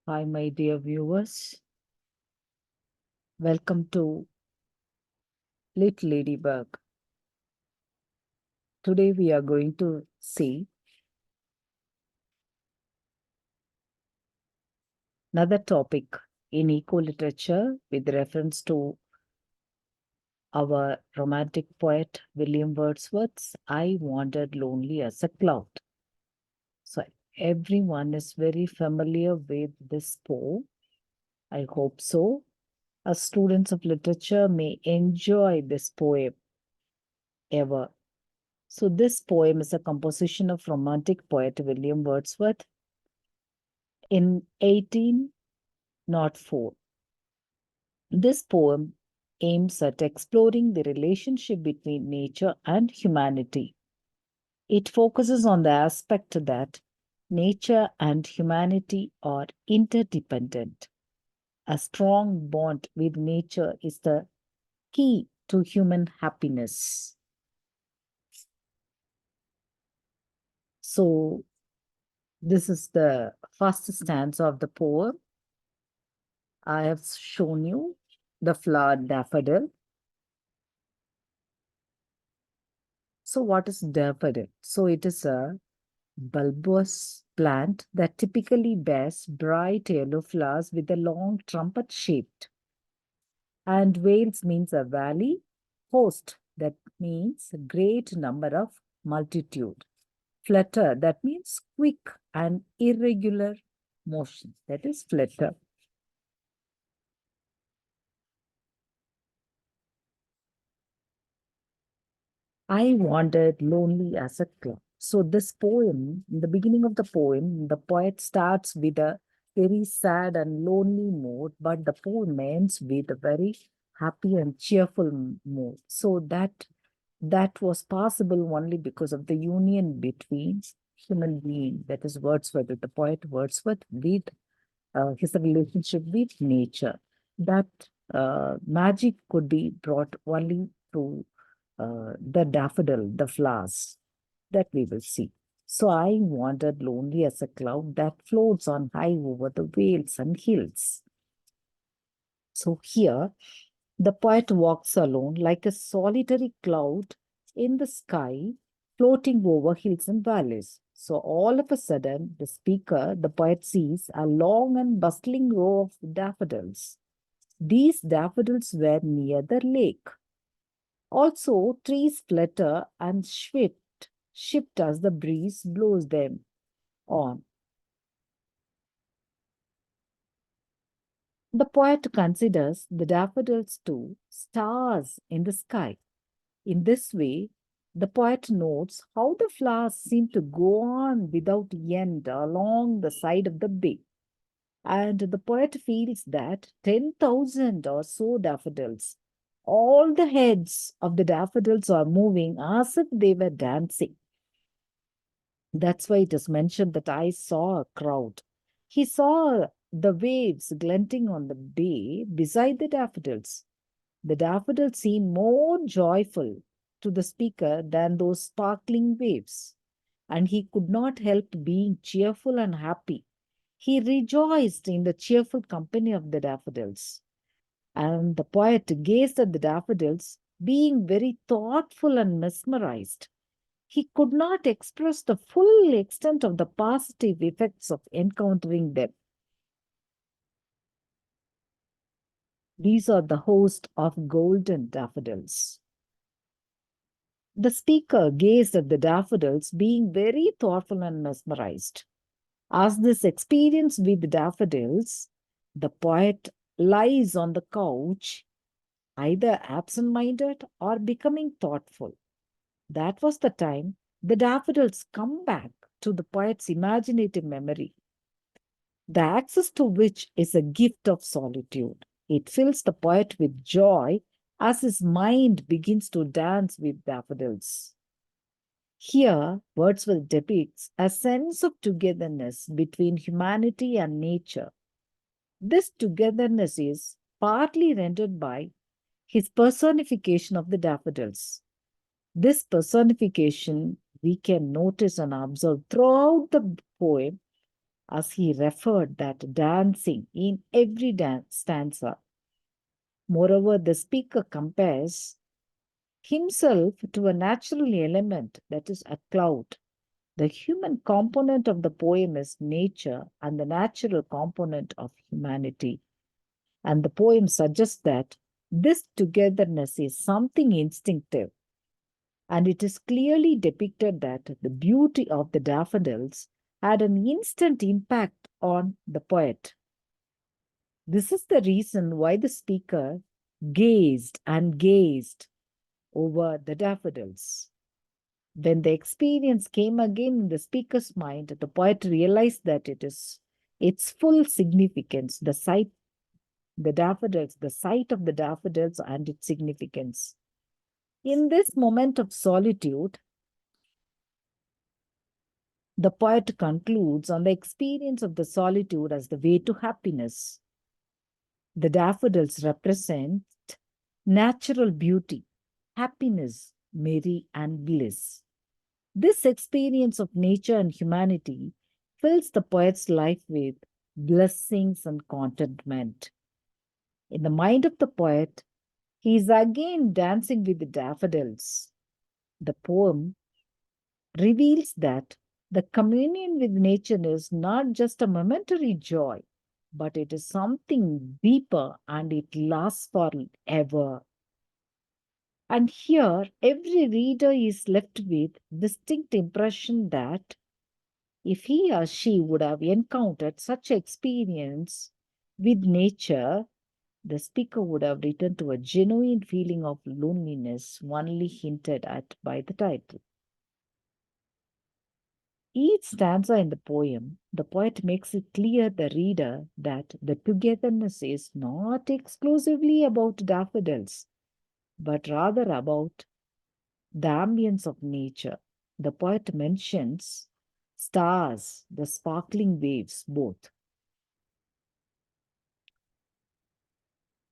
Hi, my dear viewers. Welcome to Little Ladybug. Today we are going to see another topic in eco literature with reference to our romantic poet William Wordsworth's I Wandered Lonely as a Cloud. So everyone is very familiar with this poem. I hope so. As students of literature may enjoy this poem ever. So this poem is a composition of romantic poet William Wordsworth in 1804. This poem aims at exploring the relationship between nature and humanity. It focuses on the aspect that nature and humanity are interdependent. A strong bond with nature is the key to human happiness. So, this is the first stanza of the poem. I have shown you the flower daffodil. So what is daffodil? So it is a bulbous plant that typically bears bright yellow flowers with a long trumpet shaped. And Wales means a valley. Host, that means a great number of multitude. Flutter, that means quick and irregular motion. That is flutter. I wandered lonely as a cloud. So this poem, in the beginning of the poem, the poet starts with a very sad and lonely mood, but the poem ends with a very happy and cheerful mood. So that was possible only because of the union between human being, that is Wordsworth, the poet Wordsworth, with his relationship with nature. That magic could be brought only through the daffodil, the flowers that we will see. So I wandered lonely as a cloud that floats on high over the vales and hills. So here, the poet walks alone like a solitary cloud in the sky, floating over hills and valleys. So all of a sudden, the speaker, the poet, sees a long and bustling row of daffodils. These daffodils were near the lake. Also, trees flutter and shift as the breeze blows them on. The poet considers the daffodils too stars in the sky. In this way, the poet notes how the flowers seem to go on without end along the side of the bay. And the poet feels that 10,000 or so daffodils, all the heads of the daffodils are moving as if they were dancing. That's why it is mentioned that I saw a crowd. He saw the waves glinting on the bay beside the daffodils. The daffodils seemed more joyful to the speaker than those sparkling waves, and he could not help being cheerful and happy. He rejoiced in the cheerful company of the daffodils. And the poet gazed at the daffodils, being very thoughtful and mesmerized. He could not express the full extent of the positive effects of encountering them. These are the host of golden daffodils. The speaker gazed at the daffodils, being very thoughtful and mesmerized. As this experience with the daffodils, the poet lies on the couch, either absent minded or becoming thoughtful. That was the time the daffodils come back to the poet's imaginative memory, the access to which is a gift of solitude. It fills the poet with joy as his mind begins to dance with daffodils. Here, Wordsworth depicts a sense of togetherness between humanity and nature. This togetherness is partly rendered by his personification of the daffodils. This personification we can notice and observe throughout the poem as he referred that dancing in every stanza. Moreover, the speaker compares himself to a natural element, that is a cloud. The human component of the poem is nature and the natural component of humanity. And the poem suggests that this togetherness is something instinctive. And it is clearly depicted that the beauty of the daffodils had an instant impact on the poet. This is the reason why the speaker gazed and gazed over the daffodils. When the experience came again in the speaker's mind, the poet realized that it is its full significance, the sight, the daffodils, the sight of the daffodils and its significance. In this moment of solitude, the poet concludes on the experience of the solitude as the way to happiness. The daffodils represent natural beauty, happiness, merry, and bliss. This experience of nature and humanity fills the poet's life with blessings and contentment. In the mind of the poet, he is again dancing with the daffodils. The poem reveals that the communion with nature is not just a momentary joy, but it is something deeper and it lasts forever. And here, every reader is left with distinct impression that if he or she would have encountered such experience with nature, the speaker would have returned to a genuine feeling of loneliness only hinted at by the title. Each stanza in the poem, the poet makes it clear the reader that the togetherness is not exclusively about daffodils, but rather about the ambience of nature. The poet mentions stars, the sparkling waves, both.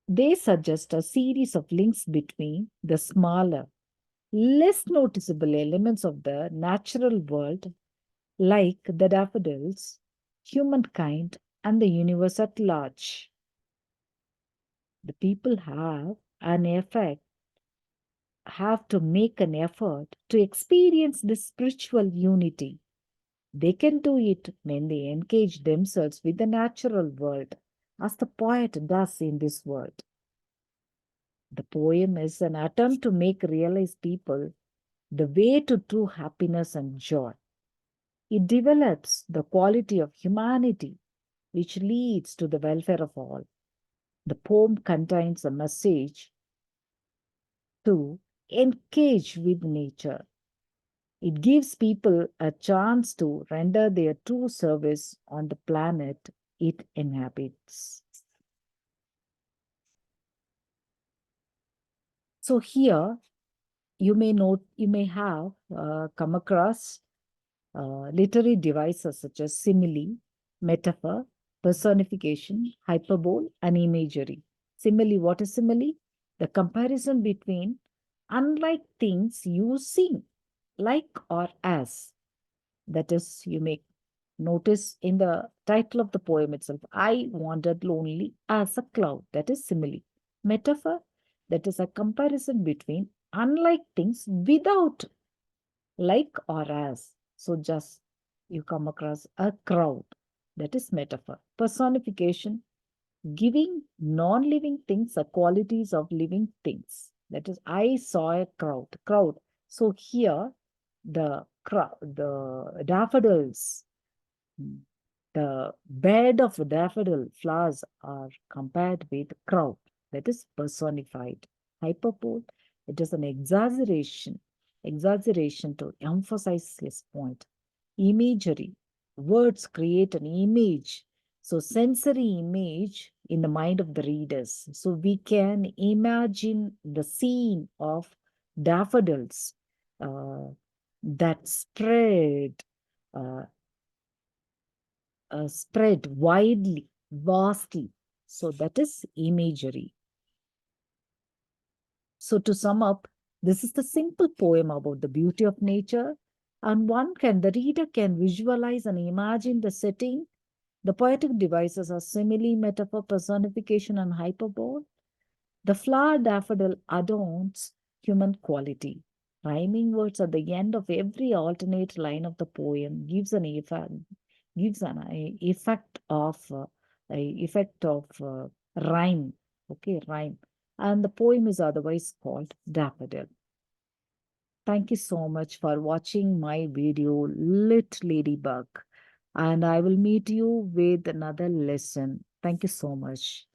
They suggest a series of links between the smaller, less noticeable elements of the natural world, like the daffodils, humankind, and the universe at large. The people have to make an effort to experience this spiritual unity. They can do it when they engage themselves with the natural world, as the poet does in this world. The poem is an attempt to make realize people the way to true happiness and joy. It develops the quality of humanity, which leads to the welfare of all. The poem contains a message to engage with nature. It gives people a chance to render their true service on the planet it inhabits. So here you may have come across literary devices such as simile, metaphor, personification, hyperbole, and imagery. Simile, what is simile? The comparison between unlike things you see, like or as. That is, you may notice in the title of the poem itself, I wandered lonely as a cloud. That is simile. Metaphor, that is a comparison between unlike things without like or as. So just you come across a crowd. That is metaphor. Personification, giving non-living things the qualities of living things. That is, I saw a crowd. Crowd. So here, the daffodils, the bed of daffodil flowers are compared with crowd. That is personified. Hyperbole, it is an exaggeration to emphasize his point. Imagery, words create an image. So sensory image in the mind of the readers. So we can imagine the scene of daffodils that uh, spread widely, vastly. So that is imagery. So to sum up, this is the simple poem about the beauty of nature, and the reader can visualize and imagine the setting The poetic devices are simile, metaphor, personification, and hyperbole. The flower daffodil adorns human quality. Rhyming words at the end of every alternate line of the poem gives an effect of rhyme. Okay, rhyme, and the poem is otherwise called daffodil. Thank you so much for watching my video, Lit Ladybug, and I will meet you with another lesson. Thank you so much.